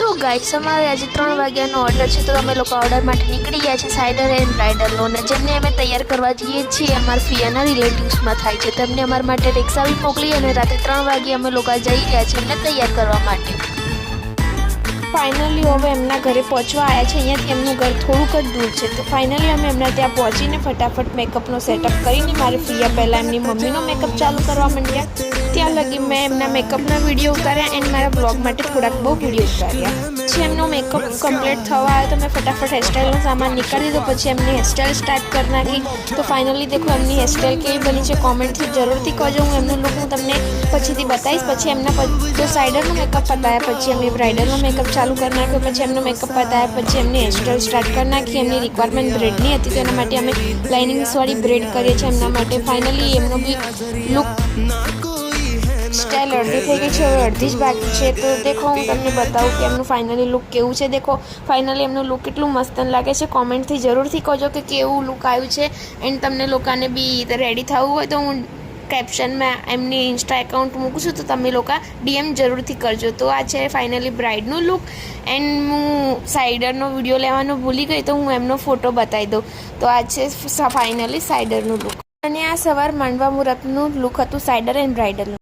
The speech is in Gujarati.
તો ગાઈસ અમારે આજે 3 વાગ્યાનો ઓર્ડર છે, તો અમે લોકો ઓર્ડર માટે નીકળી ગયા છે સાઇડર એન્ડ બ્રાઇડલનો, અને જેમને અમે તૈયાર કરવા જઈએ છીએ અમારા ફિયાના રિલેટિવ્સમાં થાય છે, તેમને અમારા માટે રિક્ષા બી મોકલી અને રાતે 3 વાગે અમે લોકો જઈ રહ્યા છે એમને તૈયાર કરવા માટે। ફાઇનલી હવે એમના ઘરે પહોંચવા આવ્યા છે। અહીંયાથી એમનું ઘર થોડુંક જ દૂર છે, તો ફાઇનલી અમે એમના ત્યાં પહોંચીને ફટાફટ મેકઅપનો સેટઅપ કરીને મારી ફિયા પહેલાં એમની મમ્મીનો મેકઅપ ચાલુ કરવા માંડ્યા। ત્યાં લગી મેં એમના મેકઅપના વિડીયો ઉતાર્યા એન્ડ મારા બ્લોગ માટે થોડાક બહુ વિડીયો ઉતાર્યા। પછી એમનો મેકઅપ કમ્પ્લીટ થવા આવ્યો તો મેં ફટાફટ હેરસ્ટાઈલનો સામાન નીકાળી દીધો। પછી એમની હેરસ્ટાઈલ સ્ટાર્ટ કરી નાખી। તો ફાઇનલી દેખો એમની હેરસ્ટાઈલ કેવી બની છે, કોમેન્ટથી જરૂરથી કહેજો। હું એમનું લુક હું તમને પછીથી બતાવીશ। પછી એમના તો સાઇડરનો મેકઅપ પતાવ્યા પછી અમે બ્રાઇડલનો મેકઅપ ચાલુ કરી નાખ્યો। પછી એમનો મેકઅપ પતાવ્યા પછી એમની હેરસ્ટાઈલ સ્ટાર્ટ કરી નાખી। એમની રિક્વાયરમેન્ટ બ્રેડની હતી તો એના માટે અમે લાઇનિંગ્સવાળી બ્રેડ કરીએ છીએ એમના માટે। ફાઇનલી એમનો બી લુક સ્ટાઇલ અડધી થઈ ગઈ છે, હવે અડધી જ બાકી છે। તો દેખો હું તમને બતાવું કે એમનું ફાઇનલી લુક કેવું છે। દેખો ફાઇનલી એમનું લુક કેટલું મસ્ત લાગે છે, કોમેન્ટથી જરૂરથી કહેજો કે કેવું લુક આવ્યું છે। એન્ડ તમને લોકોને બી રેડી થવું હોય તો હું કેપ્શનમાં એમની ઇન્સ્ટા એકાઉન્ટ મૂકું છું, તો તમે લોકો ડીએમ જરૂરથી કરજો। તો આ છે ફાઇનલી બ્રાઇડનું લુક એન્ડ હું સાઇડરનો વિડીયો લેવાનું ભૂલી ગઈ તો હું એમનો ફોટો બતાવી દઉં। તો આ છે ફાઇનલી સાઇડરનું લુક, અને આ સવાર માંડવા મુહૂર્તનું લુક હતું સાઇડર એન્ડ બ્રાઇડલનું।